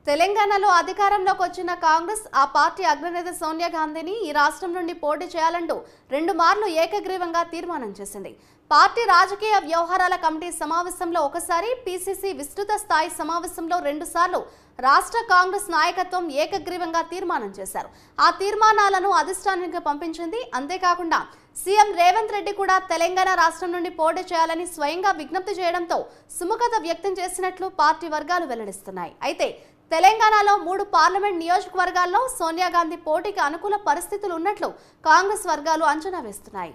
తెలంగాణలో అధికారంలోకి వచ్చిన కాంగ్రెస్ ఆ పార్టీ అగ్రనేత సోనియా గాంధీని ఈ రాష్ట్రం నుండి పోటీ చేయాలంటూ 2 మార్లు ఏకగ్రీవంగా తీర్మానం చేసింది. పార్టీ రాజకీయ వ్యవహారాల కమిటీ సమావేశంలో ఒకసారి, పీసీసీ విస్తృత స్థాయి సమావేశంలో 2 సార్లు రాష్ట్ర కాంగ్రెస్ నాయకత్వం ఏకగ్రీవంగా తీర్మానం చేశారు. ఆ తీర్మానాలను అధిష్టానానికి పంపించింది. అంతేకాకుండా సీఎం రేవంత్ రెడ్డి కూడా తెలంగాణ రాష్ట్రం నుండి పోటీ చేయాలని స్వయంగా విజ్ఞప్తి చేయడంతో సుముఖత వ్యక్తం చేసినట్లు పార్టీ వర్గాలు వెల్లడిస్తున్నాయి. అయితే తెలంగాణలో 3 పార్లమెంట్ నియోజకవర్గాల్లో సోనియా గాంధీ పోటీకి అనుకూల పరిస్థితులు ఉన్నట్లు కాంగ్రెస్ వర్గాలు అంచనా వేస్తున్నాయి.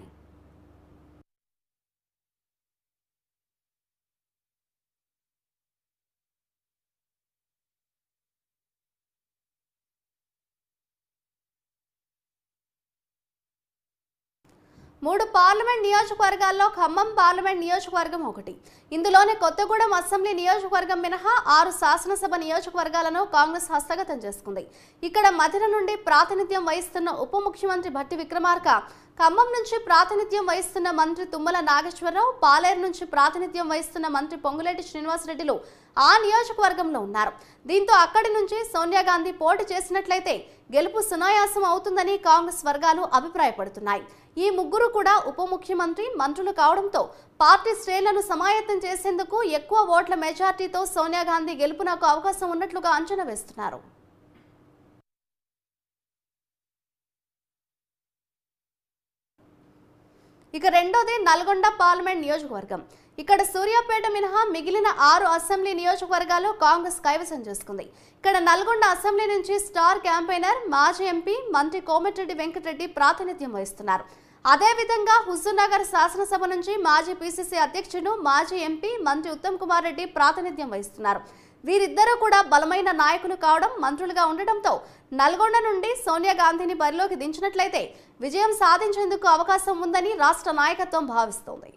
మూడు పార్లమెంట్ నియోజకవర్గాల్లో ఖమ్మం పార్లమెంట్ నియోజకవర్గం ఒకటి. ఇందులోనే కొత్తగూడెం అసెంబ్లీ నియోజకవర్గం మినహా 6 శాసనసభ నియోజకవర్గాలను కాంగ్రెస్ హస్తగతం చేసుకుంది. ఇక్కడ మధిర నుండి ప్రాతినిధ్యం వహిస్తున్న ఉప ముఖ్యమంత్రి భట్టి విక్రమార్క, ఖమ్మం నుంచి ప్రాతినిధ్యం వహిస్తున్న మంత్రి తుమ్మల నాగేశ్వరరావు, పాలేరు నుంచి ప్రాతినిధ్యం వహిస్తున్న మంత్రి పొంగులేటి శ్రీనివాసరెడ్డిలు ఆ నియోజకవర్గంలో ఉన్నారు. దీంతో అక్కడి నుంచి సోనియా గాంధీ పోటీ చేసినట్లయితే గెలుపు సునాయాసం అవుతుందని కాంగ్రెస్ వర్గాలు అభిప్రాయపడుతున్నాయి. ఈ ముగ్గురు కూడా ఉప ముఖ్యమంత్రి, మంత్రులు కావడంతో పార్టీ శ్రేణులను సమాయత్తం చేసేందుకు ఎక్కువ ఓట్ల మెజార్టీతో సోనియా గాంధీ గెలుపునకు అవకాశం ఉన్నట్లుగా అంచనా వేస్తున్నారు. ఇక రెండోది నల్గొండ పార్లమెంట్ నియోజకవర్గం. ఇక్కడ సూర్యాపేట మినహా మిగిలిన 6 అసెంబ్లీ నియోజకవర్గాలు కాంగ్రెస్ కైవసం చేసుకుంది. ఇక్కడ నల్గొండ అసెంబ్లీ నుంచి స్టార్ క్యాంపెయినర్, మాజీ ఎంపీ మంత్రి కోమటిరెడ్డి వెంకటరెడ్డి ప్రాతినిధ్యం వహిస్తున్నారు. అదేవిధంగా హుజూర్నగర్ శాసనసభ నుంచి మాజీ పీసీసీ అధ్యక్షుడు, మాజీ ఎంపీ మంత్రి ఉత్తమ్ కుమార్ రెడ్డి ప్రాతినిధ్యం వహిస్తున్నారు. వీరిద్దరూ కూడా బలమైన నాయకులు కావడం, మంత్రులుగా ఉండటంతో నల్గొండ నుండి సోనియా గాంధీని బరిలోకి దించినట్లయితే విజయం సాధించేందుకు అవకాశం ఉందని రాష్ట్ర నాయకత్వం భావిస్తోంది.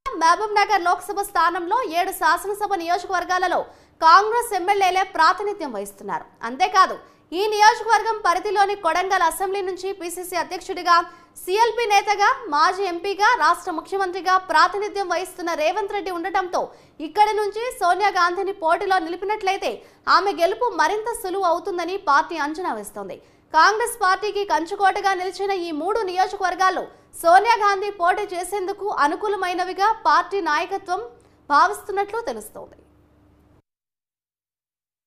మహబూబ్ నగర్ లోక్సభ స్థానంలో 7 శాసనసభ నియోజకవర్గాలలో కాంగ్రెస్ ఎమ్మెల్యేలే ప్రాతినిధ్యం వహిస్తున్నారు. అంతేకాదు ఈ నియోజకవర్గం పరిధిలోని కొడంగల్ అసెంబ్లీ నుంచి పీసీసీ అధ్యక్షుడిగా, సీఎల్పీ నేతగా, మాజీ ఎంపీగా, రాష్ట్ర ముఖ్యమంత్రిగా ప్రాతినిధ్యం వహిస్తున్న రేవంత్ రెడ్డి ఉండటంతో ఇక్కడి నుంచి సోనియా గాంధీని పోటీలో నిలిపినట్లయితే ఆమె గెలుపు మరింత సులువు అవుతుందని పార్టీ అంచనా వేస్తోంది. కాంగ్రెస్ పార్టీకి కంచుకోటగా నిలిచిన ఈ 3 నియోజకవర్గాల్లో సోనియా గాంధీ పోటీ చేసేందుకు అనుకూలమైనవిగా పార్టీ నాయకత్వం భావిస్తున్నట్లు తెలుస్తోంది.